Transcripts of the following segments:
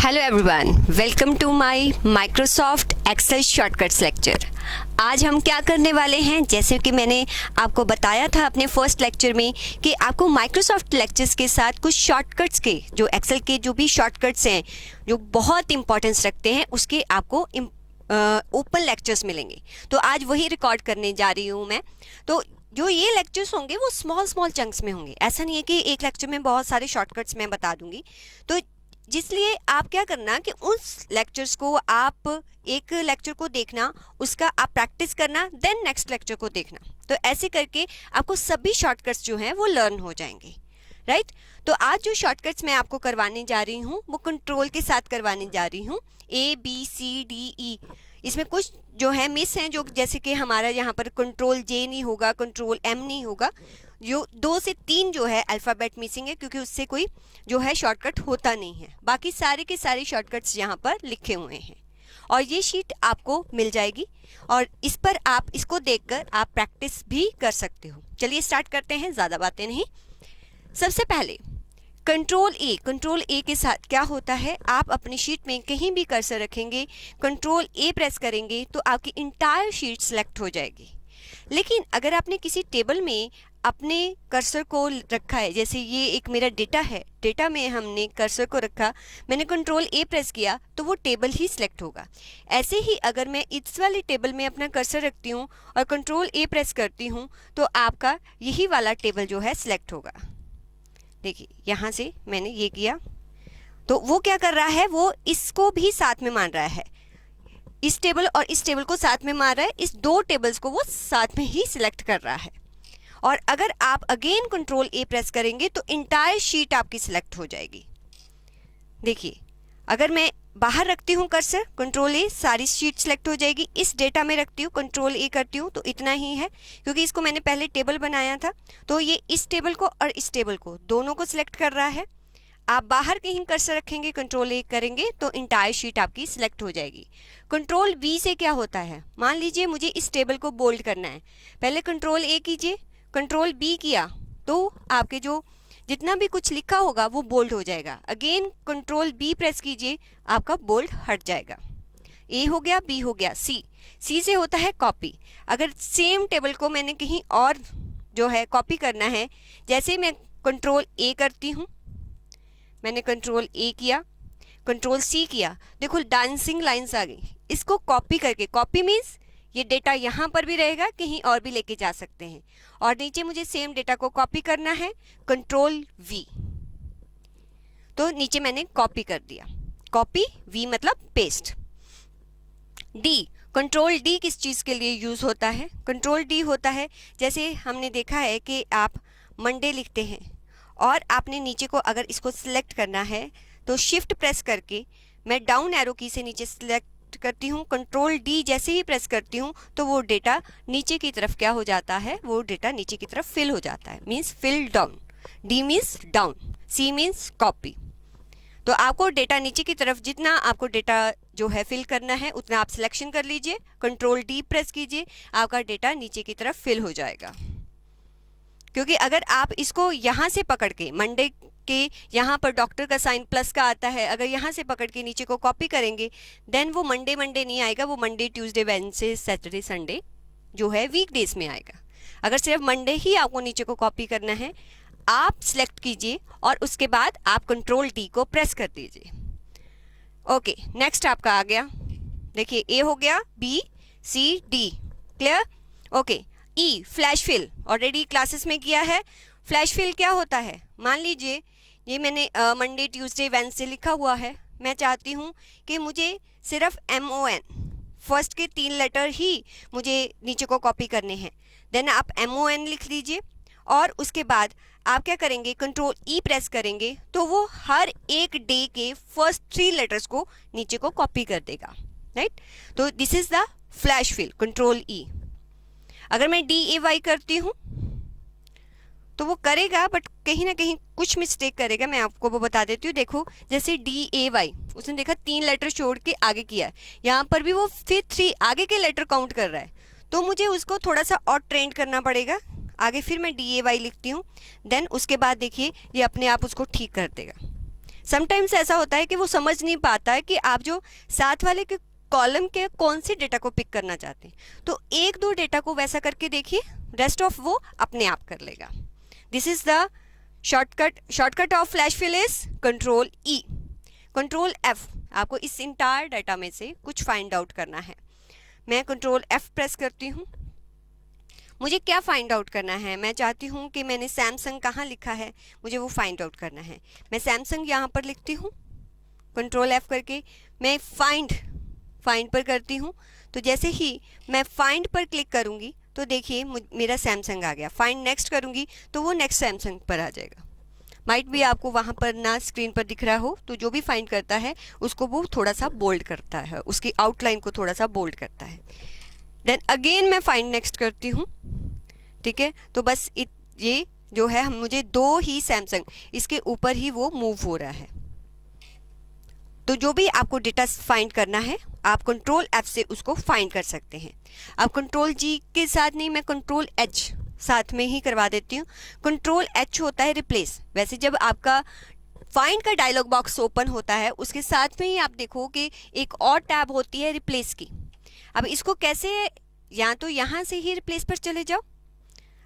Hello everyone, welcome to my Microsoft Excel shortcuts lecture. आज हम क्या करने वाले हैं, जैसे कि मैंने आपको बताया था अपने फर्स्ट लेक्चर में कि आपको माइक्रोसॉफ्ट लेक्चर्स के साथ कुछ शॉर्टकट्स के, जो एक्सेल के जो भी शॉर्टकट्स हैं जो बहुत इंपॉर्टेंस रखते हैं, उसके आपको ओपन लेक्चर्स मिलेंगे। तो आज वही रिकॉर्ड करने जा रही हूँ मैं। तो जो ये लेक्चर्स होंगे वो स्मॉल चंक्स में होंगे। ऐसा नहीं है कि एक लेक्चर में बहुत सारे शॉर्टकट्स मैं बता दूंगी। तो जिसलिए आप क्या करना कि उस लेक्चर्स को आप एक लेक्चर को देखना, उसका आप प्रैक्टिस करना, देन नेक्स्ट लेक्चर को देखना। तो ऐसे करके आपको सभी शॉर्टकट्स जो हैं वो लर्न हो जाएंगे, राइट। तो आज जो शॉर्टकट्स मैं आपको करवाने जा रही हूँ वो कंट्रोल के साथ करवाने जा रही हूँ। ABCDE, इसमें कुछ जो है मिस हैं, जो जैसे कि हमारा यहाँ पर कंट्रोल J नहीं होगा, कंट्रोल M नहीं होगा। जो 2 से 3 जो है अल्फ़ाबेट मिसिंग है, क्योंकि उससे कोई जो है शॉर्टकट होता नहीं है। बाकी सारे के सारे शॉर्टकट्स यहाँ पर लिखे हुए हैं और ये शीट आपको मिल जाएगी और इस पर आप इसको देखकर आप प्रैक्टिस भी कर सकते हो। चलिए स्टार्ट करते हैं, ज़्यादा बातें नहीं। सबसे पहले कंट्रोल ए के साथ क्या होता है, आप अपनी शीट में कहीं भी कर्सर रखेंगे, कंट्रोल A प्रेस करेंगे तो आपकी इंटायर शीट सेलेक्ट हो जाएगी। लेकिन अगर आपने किसी टेबल में अपने कर्सर को रखा है, जैसे ये एक मेरा डेटा है, डेटा में हमने कर्सर को रखा, मैंने कंट्रोल A प्रेस किया तो वो टेबल ही सिलेक्ट होगा। ऐसे ही अगर मैं इस वाली टेबल में अपना कर्सर रखती हूँ और कंट्रोल A प्रेस करती हूँ तो आपका यही वाला टेबल जो है सिलेक्ट होगा। देखिए यहाँ से मैंने ये किया तो वो क्या कर रहा है, वो इसको भी साथ में मान रहा है, इस टेबल और इस टेबल को साथ में मान रहा है, इस 2 टेबल्स को वो साथ में ही सिलेक्ट कर रहा है। और अगर आप अगेन कंट्रोल A प्रेस करेंगे तो इंटायर शीट आपकी सिलेक्ट हो जाएगी। देखिए अगर मैं बाहर रखती हूँ कर्सर, कंट्रोल A, सारी शीट सिलेक्ट हो जाएगी। इस डेटा में रखती हूँ, कंट्रोल A करती हूँ तो इतना ही है, क्योंकि इसको मैंने पहले टेबल बनाया था। तो ये इस टेबल को और इस टेबल को दोनों को सिलेक्ट कर रहा है। आप बाहर कहीं कर्सर रखेंगे, कंट्रोल A करेंगे तो इंटायर शीट आपकी सिलेक्ट हो जाएगी। कंट्रोल V से क्या होता है, मान लीजिए मुझे इस टेबल को बोल्ड करना है, पहले कंट्रोल A कीजिए, कंट्रोल B किया तो आपके जो जितना भी कुछ लिखा होगा वो बोल्ड हो जाएगा। अगेन कंट्रोल B प्रेस कीजिए, आपका बोल्ड हट जाएगा। A हो गया, B हो गया, C से होता है कॉपी। अगर सेम टेबल को मैंने कहीं और जो है कॉपी करना है, जैसे मैं कंट्रोल A करती हूँ, मैंने कंट्रोल A किया, कंट्रोल C किया, देखो डांसिंग लाइंस आ गई। इसको कॉपी करके, कॉपी मीन्स ये डेटा यहाँ पर भी रहेगा, कहीं और भी लेके जा सकते हैं। और नीचे मुझे सेम डेटा को कॉपी करना है, कंट्रोल V, तो नीचे मैंने कॉपी कर दिया। कॉपी, V मतलब पेस्ट। D, कंट्रोल D किस चीज़ के लिए यूज़ होता है, कंट्रोल D होता है, जैसे हमने देखा है कि आप मंडे लिखते हैं और आपने नीचे को अगर इसको सिलेक्ट करना है तो शिफ्ट प्रेस करके मैं डाउन एरो की से नीचे सिलेक्ट करती हूँ, कंट्रोल D जैसे ही प्रेस करती हूँ तो वो डेटा नीचे की तरफ क्या हो जाता है, वो डेटा नीचे की तरफ फिल हो जाता है, means fill down. D means down, C means copy. तो आपको डेटा नीचे की तरफ, जितना आपको डेटा जो है फिल करना है उतना आप सिलेक्शन कर लीजिए, कंट्रोल D प्रेस कीजिए, आपका डेटा नीचे की तरफ फिल हो जाएगा। क्योंकि अगर आप इसको यहाँ से पकड़ के, मंडे के यहाँ पर डॉक्टर का साइन प्लस का आता है, अगर यहाँ से पकड़ के नीचे को कॉपी करेंगे देन वो मंडे नहीं आएगा, वो Monday, Tuesday, Wednesday, Saturday, Sunday जो है वीकडेज में आएगा। अगर सिर्फ मंडे ही आपको नीचे को कॉपी करना है, आप सिलेक्ट कीजिए और उसके बाद आप कंट्रोल D को प्रेस कर दीजिए। ओके, नेक्स्ट आपका आ गया, देखिए A हो गया, B, C, D, clear. Okay, E, flash fill, already classes में किया है। फ्लैश फिल क्या होता है, मान लीजिए ये मैंने मंडे, ट्यूसडे, वेडनेसडे लिखा हुआ है, मैं चाहती हूँ कि मुझे सिर्फ MON फर्स्ट के 3 लेटर ही मुझे नीचे को कॉपी करने हैं। देन आप MON लिख लीजिए और उसके बाद आप क्या करेंगे, कंट्रोल E प्रेस करेंगे तो वो हर एक डे के फर्स्ट 3 लेटर्स को नीचे को कॉपी कर देगा, राइट। तो this is the flash fill, control E। अगर मैं DAY करती हूँ तो वो करेगा, बट कहीं ना कहीं कुछ मिस्टेक करेगा, मैं आपको वो बता देती हूँ। देखो जैसे DAY, उसने देखा 3 लेटर छोड़ के आगे किया है, यहाँ पर भी वो फिर 3 आगे के लेटर काउंट कर रहा है, तो मुझे उसको थोड़ा सा और ट्रेन करना पड़ेगा। आगे फिर मैं DAY लिखती हूँ, देन उसके बाद देखिए ये अपने आप उसको ठीक कर देगा। समटाइम्स ऐसा होता है कि वो समझ नहीं पाता है कि आप जो साथ वाले के कॉलम के कौन से डेटा को पिक करना चाहते हैं। तो एक दो डेटा को वैसा करके देखिए, रेस्ट ऑफ वो अपने आप कर लेगा। This is the shortcut of flash fill is control E, control F. आपको इस इंटायर डाटा में से कुछ फाइंड आउट करना है। मैं कंट्रोल एफ प्रेस करती हूँ। मुझे क्या फाइंड आउट करना है, मैं चाहती हूँ कि मैंने सैमसंग कहाँ लिखा है, मुझे वो फाइंड आउट करना है। मैं सैमसंग यहाँ पर लिखती हूँ, कंट्रोल एफ करके मैं फाइंड पर करती हूँ। तो जैसे ही मैं फाइंड पर क्लिक करूँगी तो देखिए मेरा सैमसंग आ गया। फाइंड नेक्स्ट करूँगी तो वो नेक्स्ट सैमसंग पर आ जाएगा। माइट भी आपको वहाँ पर ना स्क्रीन पर दिख रहा हो, तो जो भी फाइंड करता है उसको वो थोड़ा सा बोल्ड करता है, उसकी आउटलाइन को थोड़ा सा बोल्ड करता है। देन अगेन मैं फाइंड नेक्स्ट करती हूँ, ठीक है। तो बस ये जो है मुझे दो ही सैमसंग, इसके ऊपर ही वो मूव हो रहा है। तो जो भी आपको डेटा फाइंड करना है आप कंट्रोल एफ से उसको फाइंड कर सकते हैं। अब कंट्रोल जी के साथ नहीं, मैं कंट्रोल एच साथ में ही करवा देती हूँ। कंट्रोल एच होता है रिप्लेस। वैसे जब आपका फाइंड का डायलॉग बॉक्स ओपन होता है उसके साथ में ही आप देखो कि एक और टैब होती है रिप्लेस की। अब इसको कैसे, या तो यहाँ से ही रिप्लेस पर चले जाओ,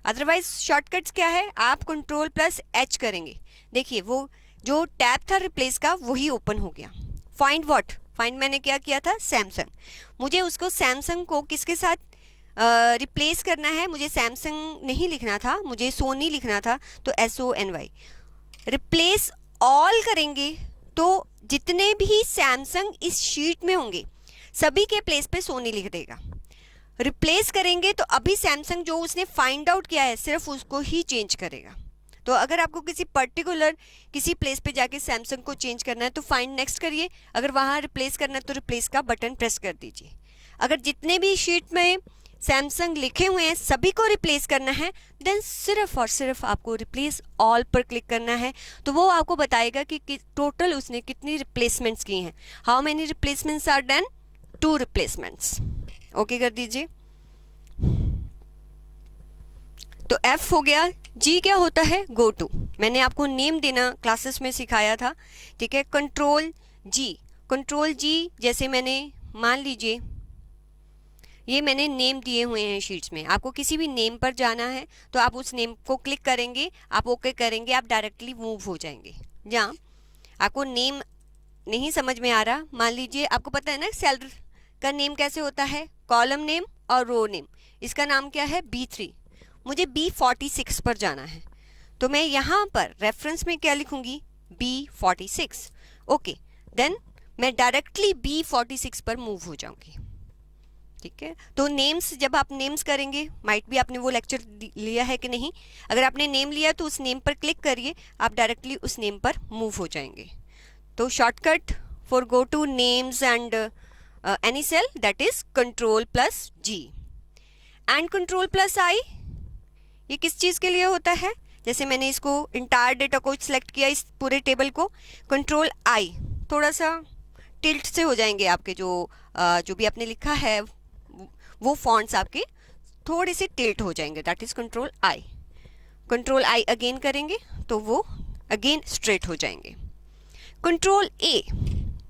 अदरवाइज शॉर्टकट्स क्या है, आप कंट्रोल प्लस एच करेंगे। देखिए वो जो टैब था रिप्लेस का वही ओपन हो गया। फाइंड व्हाट, फाइंड मैंने क्या किया था, सैमसंग। मुझे उसको सैमसंग को किसके साथ रिप्लेस करना है, मुझे सैमसंग नहीं लिखना था, मुझे सोनी लिखना था। तो SONY रिप्लेस ऑल करेंगे तो जितने भी सैमसंग इस शीट में होंगे सभी के प्लेस पे सोनी लिख देगा। रिप्लेस करेंगे तो अभी सैमसंग जो उसने फाइंड आउट किया है सिर्फ उसको ही चेंज करेगा। तो अगर आपको किसी पर्टिकुलर किसी प्लेस पे जाके सैमसंग को चेंज करना है तो फाइंड नेक्स्ट करिए, अगर वहाँ रिप्लेस करना है तो रिप्लेस का बटन प्रेस कर दीजिए। अगर जितने भी शीट में सैमसंग लिखे हुए हैं सभी को रिप्लेस करना है देन सिर्फ और सिर्फ आपको रिप्लेस ऑल पर क्लिक करना है। तो वो आपको बताएगा कि टोटल उसने कितनी रिप्लेसमेंट्स की हैं। How many replacements are done, 2 replacements. Okay कर दीजिए। तो F हो गया। G क्या होता है, गो टू। मैंने आपको नेम देना क्लासेस में सिखाया था, ठीक है। कंट्रोल G, जैसे मैंने मान लीजिए ये मैंने नेम दिए हुए हैं शीट्स में, आपको किसी भी नेम पर जाना है तो आप उस नेम को क्लिक करेंगे, आप ओके करेंगे, आप डायरेक्टली मूव हो जाएंगे। जहाँ आपको नेम नहीं समझ में आ रहा, मान लीजिए आपको पता है ना सेल का नेम कैसे होता है, कॉलम नेम और रो नेम। इसका नाम क्या है, B3। मुझे B46 पर जाना है तो मैं यहाँ पर रेफरेंस में क्या लिखूंगी, B46। ओके, देन मैं डायरेक्टली B46 पर मूव हो जाऊंगी, ठीक है। तो नेम्स, जब आप नेम्स करेंगे, माइट भी आपने वो लेक्चर लिया है कि नहीं, अगर आपने नेम लिया तो उस नेम पर क्लिक करिए, आप डायरेक्टली उस नेम पर मूव हो जाएंगे। तो shortcut for go to names and any cell that is control plus G and control plus I। ये किस चीज़ के लिए होता है, जैसे मैंने इसको इंटायर डेटा को सिलेक्ट किया, इस पूरे टेबल को, कंट्रोल I थोड़ा सा टिल्ट से हो जाएंगे आपके जो भी आपने लिखा है वो फॉन्ट्स आपके थोड़े से टिल्ट हो जाएंगे, that is control I। Control I again करेंगे तो वो अगेन स्ट्रेट हो जाएंगे। कंट्रोल A,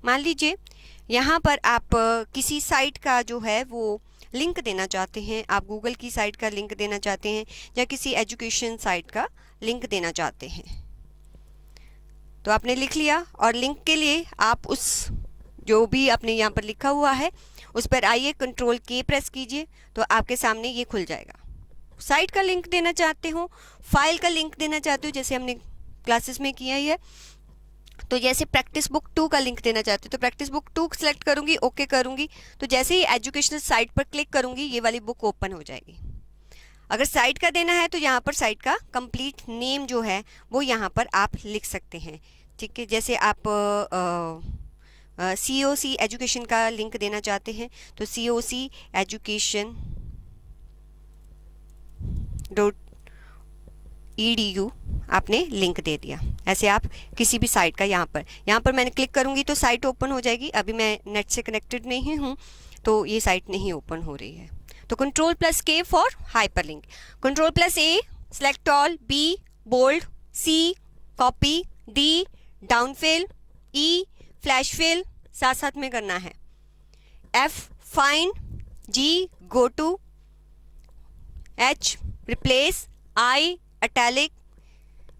मान लीजिए यहाँ पर आप किसी साइट का जो है वो लिंक देना चाहते हैं, आप गूगल की साइट का लिंक देना चाहते हैं या किसी एजुकेशन साइट का लिंक देना चाहते हैं। तो आपने लिख लिया और लिंक के लिए आप उस जो भी आपने यहाँ पर लिखा हुआ है उस पर आइए, कंट्रोल K प्रेस कीजिए तो आपके सामने ये खुल जाएगा। साइट का लिंक देना चाहते हो, फाइल का लिंक देना चाहते हो, जैसे हमने क्लासेस में किया ही है। तो जैसे प्रैक्टिस बुक 2 का लिंक देना चाहते हो तो प्रैक्टिस बुक 2 सेलेक्ट करूंगी, ओके करूंगी, तो जैसे ही एजुकेशनल साइट पर क्लिक करूंगी ये वाली बुक ओपन हो जाएगी। अगर साइट का देना है तो यहाँ पर साइट का कंप्लीट नेम जो है वो यहाँ पर आप लिख सकते हैं, ठीक है। जैसे आप COC एजुकेशन का लिंक देना चाहते हैं तो COC education.edu आपने लिंक दे दिया। ऐसे आप किसी भी साइट का यहाँ पर मैंने क्लिक करूँगी तो साइट ओपन हो जाएगी। अभी मैं नेट से कनेक्टेड नहीं हूँ तो ये साइट नहीं ओपन हो रही है। तो control plus K for hyperlink, control plus A select all, B bold, C copy, D down fill, E flash fill साथ साथ में करना है, F find, G go to, H replace, I italic,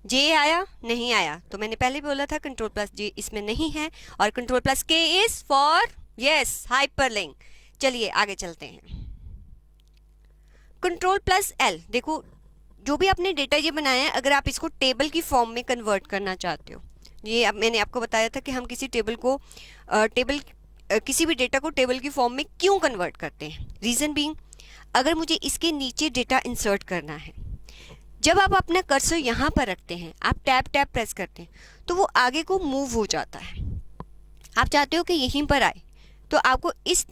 J आया नहीं आया, तो मैंने पहले बोला था कंट्रोल प्लस J इसमें नहीं है, और control plus K is for yes hyperlink. चलिए आगे चलते हैं। कंट्रोल प्लस L, देखो जो भी आपने डेटा ये बनाया है, अगर आप इसको टेबल की फॉर्म में कन्वर्ट करना चाहते हो, ये अब मैंने आपको बताया था कि हम किसी टेबल को किसी भी डेटा को टेबल की फॉर्म में क्यों कन्वर्ट करते हैं। रीज़न बीइंग, अगर मुझे इसके नीचे डेटा इंसर्ट करना है, जब आप अपना कर्सर यहाँ पर रखते हैं, आप टैब टैब प्रेस करते हैं, तो वो आगे को मूव हो जाता है। आप चाहते हो कि यहीं पर आए, तो आपको इस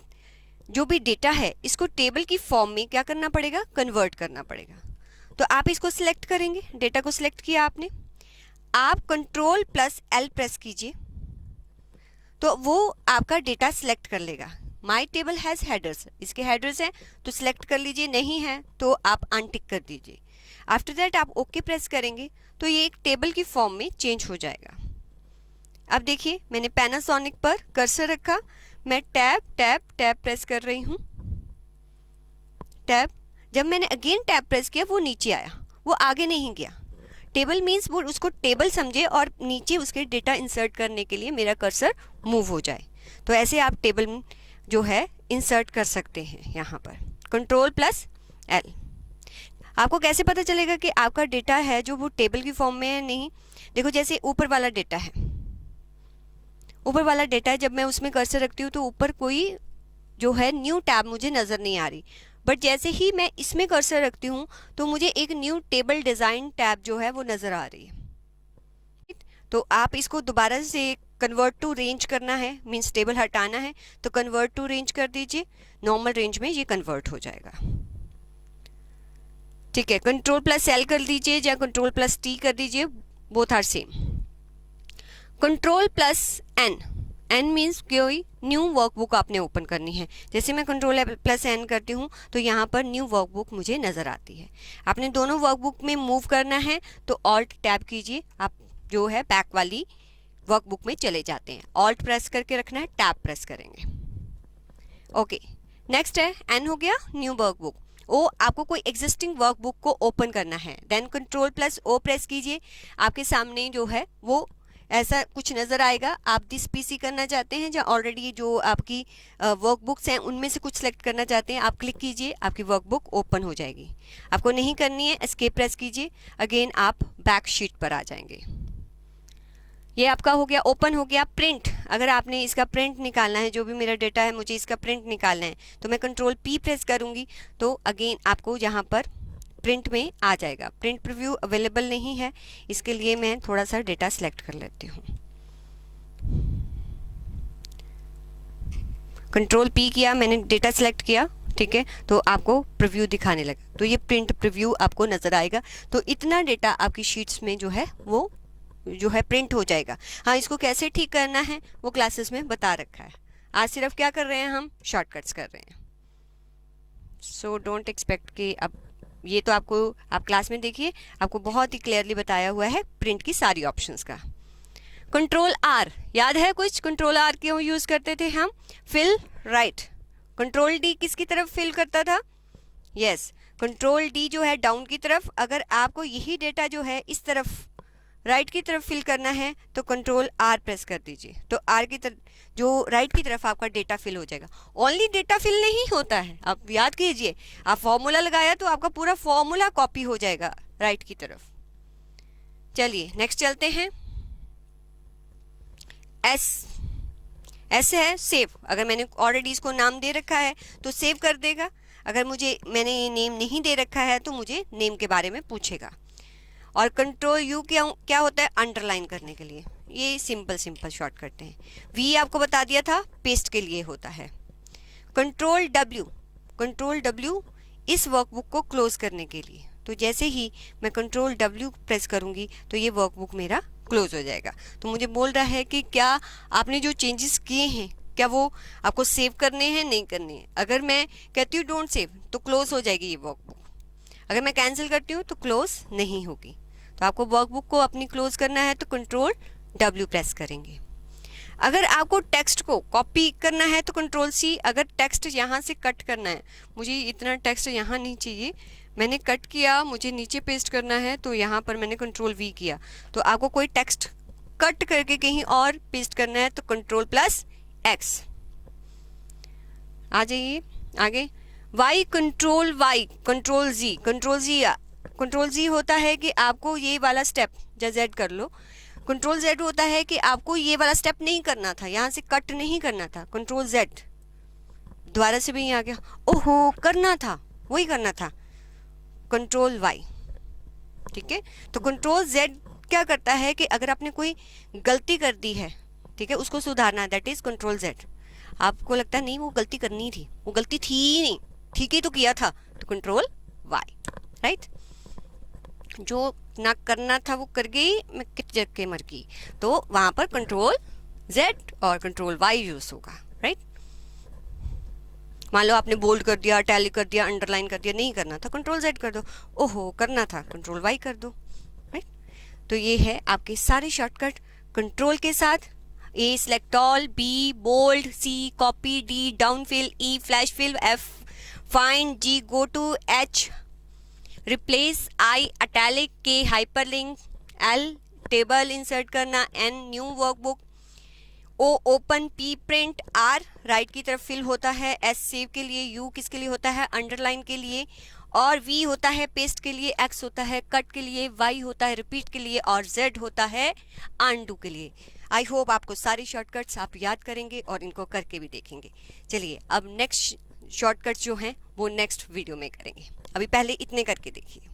जो भी डेटा है इसको टेबल की फॉर्म में क्या करना पड़ेगा, कन्वर्ट करना पड़ेगा। तो आप इसको सिलेक्ट करेंगे, डेटा को सिलेक्ट किया आपने, आप कंट्रोल प्लस L प्रेस कीजिए, तो वो आपका डेटा सिलेक्ट कर लेगा। माई टेबल हैज़ हेडर्स, इसके हेडर्स हैं तो सिलेक्ट कर लीजिए, नहीं है तो आप अनटिक कर दीजिए। आफ्टर दैट आप ओके प्रेस करेंगे तो ये एक टेबल की फॉर्म में चेंज हो जाएगा। अब देखिए मैंने पैनासोनिक पर कर्सर रखा, मैं टैब टैब टैब प्रेस कर रही हूँ, टैब। जब मैंने अगेन टैब प्रेस किया वो नीचे आया, वो आगे नहीं गया। टेबल मीन्स वो उसको टेबल समझे और नीचे उसके डेटा इंसर्ट करने के लिए मेरा कर्सर मूव हो जाए। तो ऐसे आप टेबल जो है इंसर्ट कर सकते हैं यहाँ पर, कंट्रोल प्लस L। आपको कैसे पता चलेगा कि आपका डेटा है जो वो टेबल की फॉर्म में है नहीं? देखो जैसे ऊपर वाला डेटा है, ऊपर वाला डेटा है, जब मैं उसमें कर्सर रखती हूँ तो ऊपर कोई जो है न्यू टैब मुझे नज़र नहीं आ रही, बट जैसे ही मैं इसमें कर्सर रखती हूँ तो मुझे एक न्यू टेबल डिज़ाइन टैब जो है वो नज़र आ रही है। तो आप इसको दोबारा से कन्वर्ट टू रेंज करना है, मीन्स टेबल हटाना है, तो कन्वर्ट टू रेंज कर दीजिए, नॉर्मल रेंज में ये कन्वर्ट हो जाएगा। ठीक है, कंट्रोल प्लस L कर दीजिए या कंट्रोल प्लस T कर दीजिए, both are same. Control plus N, N मीन्स कोई न्यू वर्कबुक आपने ओपन करनी है। जैसे मैं कंट्रोल प्लस N करती हूँ तो यहाँ पर न्यू वर्कबुक मुझे नज़र आती है। आपने दोनों वर्कबुक में मूव करना है तो ऑल्ट टैब कीजिए, आप जो है बैक वाली वर्कबुक में चले जाते हैं। ऑल्ट प्रेस करके रखना है, टैब प्रेस करेंगे। ओके, नेक्स्ट है N हो गया न्यू वर्कबुक। ओ, आपको कोई एग्जिस्टिंग वर्कबुक को ओपन करना है, then control plus O press कीजिए, आपके सामने जो है वो ऐसा कुछ नज़र आएगा। आप दिस पीसी करना चाहते हैं या ऑलरेडी जो आपकी वर्कबुक्स हैं उनमें से कुछ सेलेक्ट करना चाहते हैं, आप क्लिक कीजिए, आपकी वर्कबुक ओपन हो जाएगी। आपको नहीं करनी है, एस्केप प्रेस कीजिए, अगेन आप बैक शीट पर आ जाएंगे। ये आपका हो गया, ओपन हो गया। प्रिंट, अगर आपने इसका प्रिंट निकालना है, जो भी मेरा डेटा है मुझे इसका प्रिंट निकालना है, तो मैं कंट्रोल P प्रेस करूँगी तो अगेन आपको यहाँ पर प्रिंट में आ जाएगा। प्रिंट प्रीव्यू अवेलेबल नहीं है, इसके लिए मैं थोड़ा सा डेटा सेलेक्ट कर लेती हूँ। कंट्रोल P किया, मैंने डेटा सेलेक्ट किया, ठीक है, तो आपको प्रीव्यू दिखाने लगा, तो ये प्रिंट प्रीव्यू आपको नज़र आएगा। तो इतना डेटा आपकी शीट्स में जो है वो जो है प्रिंट हो जाएगा। हाँ, इसको कैसे ठीक करना है वो क्लासेस में बता रखा है। आज सिर्फ क्या कर रहे हैं, हम शॉर्टकट्स कर रहे हैं। सो डोंट एक्सपेक्ट कि अब ये तो आपको, आप क्लास में देखिए, आपको बहुत ही क्लियरली बताया हुआ है प्रिंट की सारी ऑप्शंस का। कंट्रोल R, याद है कुछ? कंट्रोल R क्यों यूज़ करते थे हम? Fill right. कंट्रोल D किसकी तरफ फिल करता था? यस, कंट्रोल D जो है डाउन की तरफ। अगर आपको यही डेटा जो है इस तरफ राइट की तरफ फिल करना है तो कंट्रोल R प्रेस कर दीजिए, तो R की तरफ जो राइट की तरफ आपका डेटा फिल हो जाएगा। ओनली डेटा फिल नहीं होता है, आप याद कीजिए, आप फॉर्मूला लगाया तो आपका पूरा फॉर्मूला कॉपी हो जाएगा राइट की तरफ। चलिए नेक्स्ट चलते हैं। S है सेव। अगर मैंने ऑलरेडी इसको नाम दे रखा है तो सेव कर देगा। अगर मैंने ये नेम नहीं दे रखा है तो मुझे नेम के बारे में पूछेगा। और कंट्रोल U क्या होता है? अंडरलाइन करने के लिए। ये सिंपल शॉर्टकट हैं। V आपको बता दिया था, पेस्ट के लिए होता है। कंट्रोल W इस वर्कबुक को क्लोज करने के लिए। तो जैसे ही मैं कंट्रोल W प्रेस करूँगी तो ये वर्कबुक मेरा क्लोज हो जाएगा। तो मुझे बोल रहा है कि क्या आपने जो चेंजेस किए हैं क्या वो आपको सेव करने हैं, नहीं करने हैं। अगर मैं कहती हूँ डोंट सेव तो क्लोज हो जाएगी ये वर्कबुक। अगर मैं कैंसिल करती हूँ तो क्लोज नहीं होगी। तो आपको वर्कबुक को अपनी क्लोज करना है तो कंट्रोल W प्रेस करेंगे। अगर आपको टेक्स्ट को कॉपी करना है तो कंट्रोल सी, अगर टेक्स्ट यहाँ से कट करना है, मुझे इतना टेक्स्ट यहाँ नहीं चाहिए, मैंने कट किया, मुझे नीचे पेस्ट करना है तो यहाँ पर मैंने कंट्रोल वी किया। तो आपको कोई टेक्स्ट कट करके कहीं और पेस्ट करना है तो कंट्रोल प्लस एक्स। आ जाइए आगे, वाई कंट्रोल जी। कंट्रोल जी होता है कि आपको ये वाला स्टेप, या जेड कर लो, कंट्रोल जेड होता है कि आपको ये वाला स्टेप नहीं करना था, यहाँ से कट नहीं करना था। कंट्रोल जेड, दोबारा से भी आ गया, ओहो करना था, वही करना था। कंट्रोल वाई, ठीक है। तो कंट्रोल जेड क्या करता है कि अगर आपने कोई गलती कर दी है, ठीक है, उसको सुधारना, दैट इज कंट्रोल जेड। आपको लगता है नहीं वो गलती करनी थी, वो गलती थी ही नहीं, ठीक ही तो किया था, तो कंट्रोल वाई, राइट। जो ना करना था वो कर गई, मैं कित जग के मर गई, तो वहां पर कंट्रोल जेड और कंट्रोल वाई यूज होगा, राइट। मान लो आपने बोल्ड कर दिया, टैली कर दिया, अंडरलाइन कर दिया, नहीं करना था, कंट्रोल जेड कर दो। ओहो करना था, कंट्रोल वाई कर दो, राइट। तो ये है आपके सारे शॉर्टकट कंट्रोल के साथ। A select all, B bold, C copy, D down fill, E flash fill, F find, G go to, H replace, I italic, K hyperlink, L table insert करना, N new workbook, O open, P print, R right की तरफ fill होता है, S save के लिए, you किसके लिए होता है, अंडरलाइन के लिए, और वी होता है पेस्ट के लिए, एक्स होता है कट के लिए, वाई होता है रिपीट के लिए, और जेड होता है अनडू के लिए। आई होप आपको सारी शॉर्टकट्स आप याद करेंगे और इनको करके भी देखेंगे। चलिए अब नेक्स्ट शॉर्टकट्स जो हैं वो नेक्स्ट वीडियो में करेंगे, अभी पहले इतने करके देखिए।